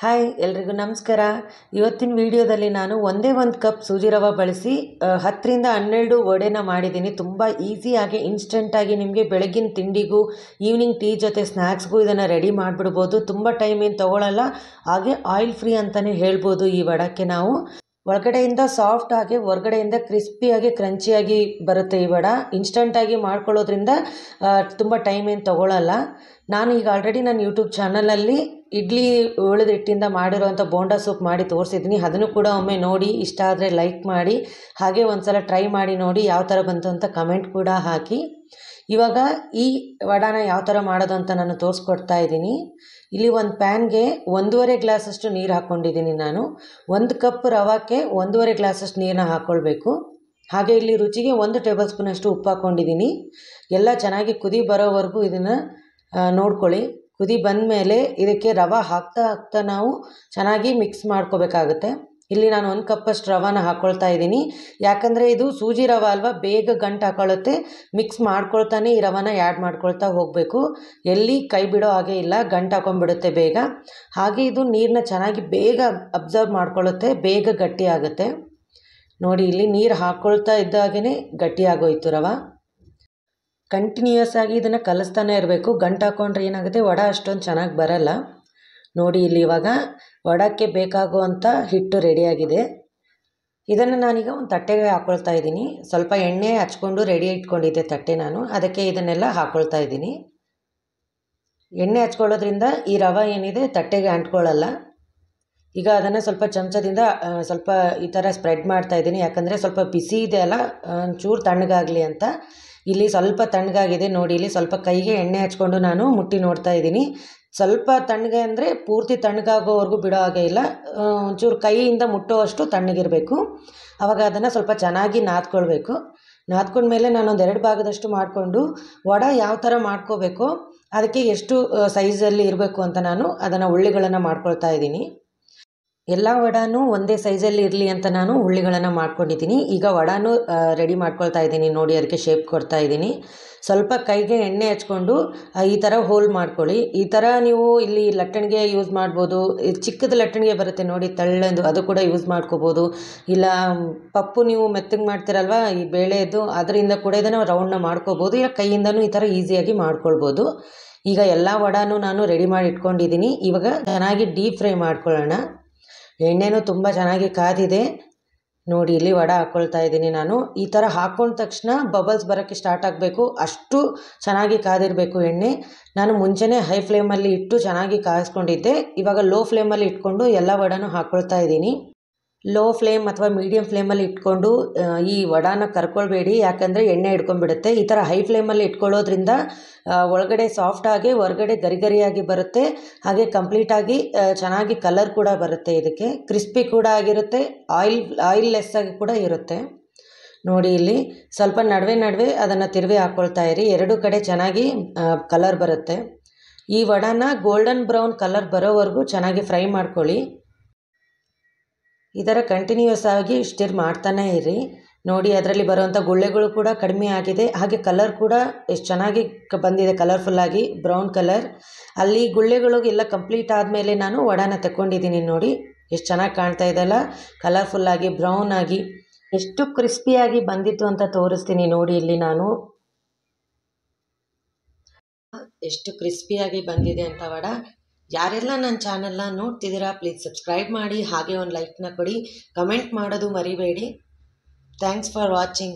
Hi ಎಲ್ರಿಗೂ ನಮಸ್ಕಾರ. ಇವತ್ತಿನ ವಿಡಿಯೋದಲ್ಲಿ ನಾನು ಒಂದೇ ಒಂದು ಕಪ್ ಸೂಜಿ ರವೆ ಬಳಸಿ 10 ರಿಂದ 12 ವಡೆನ ಮಾಡಿದ್ದೀನಿ. ತುಂಬ ಈಸಿಯಾಗಿ ಇನ್ಸ್ಟೆಂಟಾಗಿ ನಿಮಗೆ ಬೆಳಗಿನ ತಿಂಡಿಗೂ ಈವ್ನಿಂಗ್ ಟೀ ಜೊತೆ ಸ್ನ್ಯಾಕ್ಸ್ಗೂ ಇದನ್ನು ರೆಡಿ ಮಾಡಿಬಿಡ್ಬೋದು. ತುಂಬ ಟೈಮ್ ಏನು ತೊಗೊಳ್ಳಲ್ಲ, ಹಾಗೆ ಆಯಿಲ್ ಫ್ರೀ ಅಂತಲೇ ಹೇಳ್ಬೋದು. ಈ ವಡಕ್ಕೆ ನಾವು ಒಳಗಡೆಯಿಂದ ಸಾಫ್ಟ್ ಆಗಿ ಹೊರಗಡೆಯಿಂದ ಕ್ರಿಸ್ಪಿಯಾಗಿ ಕ್ರಂಚಿಯಾಗಿ ಬರುತ್ತೆ. ಈ ವಡ ಇನ್ಸ್ಟಂಟಾಗಿ ಮಾಡ್ಕೊಳ್ಳೋದ್ರಿಂದ ತುಂಬ ಟೈಮ್ ಏನು ತೊಗೊಳ್ಳಲ್ಲ. ನಾನು ಈಗ ಆಲ್ರೆಡಿ ನನ್ನ ಯೂಟ್ಯೂಬ್ ಚಾನಲಲ್ಲಿ ಇಡ್ಲಿ ಉಳಿದ ಹಿಟ್ಟಿಂದ ಮಾಡಿರೋವಂಥ ಬೋಂಡಾ ಸೂಪ್ ಮಾಡಿ ತೋರಿಸಿದ್ದೀನಿ. ಅದನ್ನು ಕೂಡ ಒಮ್ಮೆ ನೋಡಿ, ಇಷ್ಟ ಆದರೆ ಲೈಕ್ ಮಾಡಿ, ಹಾಗೆ ಒಂದು ಸಲ ಟ್ರೈ ಮಾಡಿ ನೋಡಿ ಯಾವ ಥರ ಬಂತು ಅಂತ ಕಮೆಂಟ್ ಕೂಡ ಹಾಕಿ. ಇವಾಗ ಈ ವಡಾನ ಯಾವ ಥರ ಮಾಡೋದು ಅಂತ ನಾನು ತೋರಿಸ್ಕೊಡ್ತಾ ಇದ್ದೀನಿ. ಇಲ್ಲಿ ಒಂದು ಪ್ಯಾನ್ಗೆ 1.5 ಗ್ಲಾಸಷ್ಟು ನೀರು ಹಾಕ್ಕೊಂಡಿದ್ದೀನಿ. ನಾನು 1 ಕಪ್ ರವಕ್ಕೆ 1.5 ಗ್ಲಾಸಷ್ಟು ನೀರನ್ನ ಹಾಕ್ಕೊಳ್ಬೇಕು. ಹಾಗೆ ಇಲ್ಲಿ ರುಚಿಗೆ 1 ಟೇಬಲ್ ಸ್ಪೂನಷ್ಟು ಉಪ್ಪು ಹಾಕ್ಕೊಂಡಿದ್ದೀನಿ. ಎಲ್ಲ ಚೆನ್ನಾಗಿ ಕುದಿ ಬರೋವರೆಗೂ ಇದನ್ನು ನೋಡ್ಕೊಳ್ಳಿ. ಕುದಿ ಬಂದ ಮೇಲೆ ಇದಕ್ಕೆ ರವೆ ಹಾಕ್ತಾ ನಾವು ಚೆನ್ನಾಗಿ ಮಿಕ್ಸ್ ಮಾಡ್ಕೋಬೇಕಾಗುತ್ತೆ. ಇಲ್ಲಿ ನಾನು 1 ಕಪ್ಪಷ್ಟು ರವಾನ ಹಾಕ್ಕೊಳ್ತಾ ಇದ್ದೀನಿ. ಯಾಕಂದರೆ ಇದು ಸೂಜಿ ರವೆ ಅಲ್ವಾ, ಬೇಗ ಗಂಟು ಹಾಕೊಳ್ಳುತ್ತೆ. ಮಿಕ್ಸ್ ಮಾಡ್ಕೊಳ್ತಾನೆ ಈ ರವಾನ ಆ್ಯಡ್ ಮಾಡ್ಕೊಳ್ತಾ ಹೋಗಬೇಕು. ಎಲ್ಲಿ ಕೈ ಬಿಡೋ ಹಾಗೆ ಇಲ್ಲ, ಗಂಟು ಹಾಕೊಂಡ್ಬಿಡುತ್ತೆ ಬೇಗ. ಹಾಗೆ ಇದು ನೀರನ್ನ ಚೆನ್ನಾಗಿ ಬೇಗ ಅಬ್ಸರ್ವ್ ಮಾಡ್ಕೊಳ್ಳುತ್ತೆ, ಬೇಗ ಗಟ್ಟಿ ಆಗುತ್ತೆ. ನೋಡಿ, ಇಲ್ಲಿ ನೀರು ಹಾಕ್ಕೊಳ್ತಾ ಇದ್ದಾಗೇ ಗಟ್ಟಿ ಆಗೋಯ್ತು ರವೆ. ಕಂಟಿನ್ಯೂಯಸ್ ಆಗಿ ಇದನ್ನು ಕಲಿಸ್ತಾನೆ ಇರಬೇಕು. ಗಂಟು ಹಾಕ್ಕೊಂಡ್ರೆ ಏನಾಗುತ್ತೆ, ವಡೆ ಅಷ್ಟೊಂದು ಚೆನ್ನಾಗಿ ಬರಲ್ಲ. ನೋಡಿ, ಇಲ್ಲಿ ಇವಾಗ ವಡಕ್ಕೆ ಬೇಕಾಗುವಂಥ ಹಿಟ್ಟು ರೆಡಿಯಾಗಿದೆ. ಇದನ್ನು ನಾನೀಗ ಒಂದು ತಟ್ಟೆಗೆ ಹಾಕ್ಕೊಳ್ತಾ ಇದ್ದೀನಿ. ಸ್ವಲ್ಪ ಎಣ್ಣೆ ಹಚ್ಕೊಂಡು ರೆಡಿ ಇಟ್ಕೊಂಡಿದ್ದೆ ತಟ್ಟೆ, ನಾನು ಅದಕ್ಕೆ ಇದನ್ನೆಲ್ಲ ಹಾಕ್ಕೊಳ್ತಾ ಇದ್ದೀನಿ. ಎಣ್ಣೆ ಹಚ್ಕೊಳ್ಳೋದ್ರಿಂದ ಈ ರವೆ ಏನಿದೆ ತಟ್ಟೆಗೆ ಅಂಟ್ಕೊಳ್ಳಲ್ಲ. ಈಗ ಅದನ್ನು ಸ್ವಲ್ಪ ಚಮಚದಿಂದ ಸ್ವಲ್ಪ ಈ ಥರ ಸ್ಪ್ರೆಡ್ ಮಾಡ್ತಾ ಇದ್ದೀನಿ. ಯಾಕಂದರೆ ಸ್ವಲ್ಪ ಬಿಸಿ ಇದೆ ಅಲ್ಲ, ಒಂಚೂರು ತಣ್ಣಗಾಗಲಿ ಅಂತ. ಇಲ್ಲಿ ಸ್ವಲ್ಪ ತಣ್ಣಗಾಗಿದೆ ನೋಡಿ. ಇಲ್ಲಿ ಸ್ವಲ್ಪ ಕೈಗೆ ಎಣ್ಣೆ ಹಚ್ಕೊಂಡು ನಾನು ಮುಟ್ಟಿ ನೋಡ್ತಾ ಇದ್ದೀನಿ. ಸ್ವಲ್ಪ ತಣ್ಣಗೆ ಅಂದರೆ ಪೂರ್ತಿ ತಣ್ಣಗಾಗೋವರೆಗೂ ಬಿಡೋ ಹಾಗೆ ಇಲ್ಲ, ಒಂಚೂರು ಕೈಯಿಂದ ಮುಟ್ಟೋವಷ್ಟು ತಣ್ಣಗಿರಬೇಕು. ಆವಾಗ ಅದನ್ನು ಸ್ವಲ್ಪ ಚೆನ್ನಾಗಿ ನಾದ್ಕೊಳ್ಬೇಕು. ನಾದ್ಕೊಂಡ್ಮೇಲೆ ನಾನೊಂದು 2 ಭಾಗದಷ್ಟು ಮಾಡಿಕೊಂಡು ವಡೆ ಯಾವ ಥರ ಮಾಡ್ಕೋಬೇಕು, ಅದಕ್ಕೆ ಎಷ್ಟು ಸೈಜಲ್ಲಿ ಇರಬೇಕು ಅಂತ ನಾನು ಅದನ್ನು ಉಳ್ಳಿಗಳನ್ನು ಮಾಡ್ಕೊಳ್ತಾ ಇದ್ದೀನಿ. ಎಲ್ಲ ವಡಾನು ಒಂದೇ ಸೈಜಲ್ಲಿ ಇರಲಿ ಅಂತ ನಾನು ಉಳ್ಳಿಗಳನ್ನು ಮಾಡ್ಕೊಂಡಿದ್ದೀನಿ. ಈಗ ವಡಾನು ರೆಡಿ ಮಾಡ್ಕೊಳ್ತಾ ಇದ್ದೀನಿ. ನೋಡಿ, ಅದಕ್ಕೆ ಶೇಪ್ ಕೊಡ್ತಾ ಇದ್ದೀನಿ. ಸ್ವಲ್ಪ ಕೈಗೆ ಎಣ್ಣೆ ಹಚ್ಕೊಂಡು ಈ ಥರ ಹೋಲ್ ಮಾಡ್ಕೊಳ್ಳಿ. ಈ ಥರ ನೀವು ಇಲ್ಲಿ ಲಟ್ಟಣಿಗೆ ಯೂಸ್ ಮಾಡ್ಬೋದು. ಚಿಕ್ಕದ ಲಟ್ಟಣಿಗೆ ಬರುತ್ತೆ ನೋಡಿ, ತಳ್ಳಂದು, ಅದು ಕೂಡ ಯೂಸ್ ಮಾಡ್ಕೋಬೋದು. ಇಲ್ಲ ಪಪ್ಪು ನೀವು ಮೆತ್ತಗೆ ಮಾಡ್ತೀರಲ್ವ ಈ ಬೇಳೆದು, ಅದರಿಂದ ಕೂಡ ಇದನ್ನು ರೌಂಡ್ನ ಮಾಡ್ಕೋಬೋದು. ಇಲ್ಲ ಕೈಯಿಂದನೂ ಈ ಥರ ಈಸಿಯಾಗಿ ಮಾಡ್ಕೊಳ್ಬೋದು. ಈಗ ಎಲ್ಲ ವಡಾನು ನಾನು ರೆಡಿ ಮಾಡಿ ಇಟ್ಕೊಂಡಿದ್ದೀನಿ. ಇವಾಗ ಚೆನ್ನಾಗಿ ಡೀಪ್ ಫ್ರೈ ಮಾಡ್ಕೊಳ್ಳೋಣ. ಎಣ್ಣೆನೂ ತುಂಬ ಚೆನ್ನಾಗಿ ಕಾದಿದೆ ನೋಡಿ. ಇಲ್ಲಿ ವಡೆ ಹಾಕ್ಕೊಳ್ತಾ ಇದ್ದೀನಿ ನಾನು. ಈ ಥರ ಹಾಕ್ಕೊಂಡ ತಕ್ಷಣ ಬಬಲ್ಸ್ ಬರೋಕ್ಕೆ ಸ್ಟಾರ್ಟ್ ಆಗಬೇಕು, ಅಷ್ಟು ಚೆನ್ನಾಗಿ ಕಾದಿರಬೇಕು ಎಣ್ಣೆ. ನಾನು ಮುಂಚೆನೇ ಹೈ ಫ್ಲೇಮಲ್ಲಿ ಇಟ್ಟು ಚೆನ್ನಾಗಿ ಕಾಯಿಸ್ಕೊಂಡಿದ್ದೆ. ಇವಾಗ ಲೋ ಫ್ಲೇಮಲ್ಲಿ ಇಟ್ಕೊಂಡು ಎಲ್ಲ ವಡೆನೂ ಹಾಕ್ಕೊಳ್ತಾ ಇದ್ದೀನಿ. ಲೋ ಫ್ಲೇಮ್ ಅಥವಾ ಮೀಡಿಯಮ್ ಫ್ಲೇಮಲ್ಲಿ ಇಟ್ಕೊಂಡು ಈ ವಡಾನ ಕರ್ಕೊಳ್ಬೇಡಿ, ಯಾಕಂದರೆ ಎಣ್ಣೆ ಹಿಡ್ಕೊಂಡ್ಬಿಡುತ್ತೆ. ಈ ಥರ ಹೈ ಫ್ಲೇಮಲ್ಲಿ ಇಟ್ಕೊಳ್ಳೋದ್ರಿಂದ ಒಳಗಡೆ ಸಾಫ್ಟಾಗಿ ಹೊರಗಡೆ ಗರಿಗರಿಯಾಗಿ ಬರುತ್ತೆ. ಹಾಗೆ ಕಂಪ್ಲೀಟಾಗಿ ಚೆನ್ನಾಗಿ ಕಲರ್ ಕೂಡ ಬರುತ್ತೆ. ಇದಕ್ಕೆ ಕ್ರಿಸ್ಪಿ ಕೂಡ ಆಗಿರುತ್ತೆ, ಆಯಿಲ್ ಲೆಸ್ ಆಗಿ ಕೂಡ ಇರುತ್ತೆ. ನೋಡಿ, ಇಲ್ಲಿ ಸ್ವಲ್ಪ ನಡುವೆ ಅದನ್ನು ತಿರುವಿ ಹಾಕ್ಕೊಳ್ತಾ ಇರಿ. 2 ಕಡೆ ಚೆನ್ನಾಗಿ ಕಲರ್ ಬರುತ್ತೆ. ಈ ವಡಾನ ಗೋಲ್ಡನ್ ಬ್ರೌನ್ ಕಲರ್ ಬರೋವರೆಗೂ ಚೆನ್ನಾಗಿ ಫ್ರೈ ಮಾಡ್ಕೊಳ್ಳಿ. ಈ ಥರ ಕಂಟಿನ್ಯೂಯಸ್ ಆಗಿ ಸ್ಟಿರ್ ಮಾಡ್ತಾನೆ ಇರಿ. ನೋಡಿ, ಅದರಲ್ಲಿ ಬರುವಂಥ ಗುಳ್ಳೆಗಳು ಕೂಡ ಕಡಿಮೆ ಆಗಿದೆ. ಹಾಗೆ ಕಲರ್ ಕೂಡ ಎಷ್ಟು ಚೆನ್ನಾಗಿ ಬಂದಿದೆ, ಕಲರ್ಫುಲ್ಲಾಗಿ ಬ್ರೌನ್ ಕಲರ್. ಅಲ್ಲಿ ಗುಳ್ಳೆಗಳು ಎಲ್ಲ ಕಂಪ್ಲೀಟ್ ಆದಮೇಲೆ ನಾನು ವಡಾನ ತಗೊಂಡಿದ್ದೀನಿ. ನೋಡಿ, ಎಷ್ಟು ಚೆನ್ನಾಗಿ ಕಾಣ್ತಾ ಇದೆಯಲ್ಲ, ಕಲರ್ಫುಲ್ಲಾಗಿ ಬ್ರೌನ್ ಆಗಿ ಎಷ್ಟು ಕ್ರಿಸ್ಪಿಯಾಗಿ ಬಂದಿತ್ತು ಅಂತ ತೋರಿಸ್ತೀನಿ. ನೋಡಿ, ಇಲ್ಲಿ ನಾನು ಎಷ್ಟು ಕ್ರಿಸ್ಪಿಯಾಗಿ ಬಂದಿದೆ ಅಂತ ವಡ. ಯಾರೆಲ್ಲ ನನ್ನ ಚಾನಲ್ನ ನೋಡ್ತಿದ್ದೀರಾ ಪ್ಲೀಸ್ ಸಬ್ಸ್ಕ್ರೈಬ್ ಮಾಡಿ, ಹಾಗೆ ಒಂದು ಲೈಕ್ನ ಕೊಡಿ, ಕಮೆಂಟ್ ಮಾಡೋದು ಮರಿಬೇಡಿ. Thanks for watching.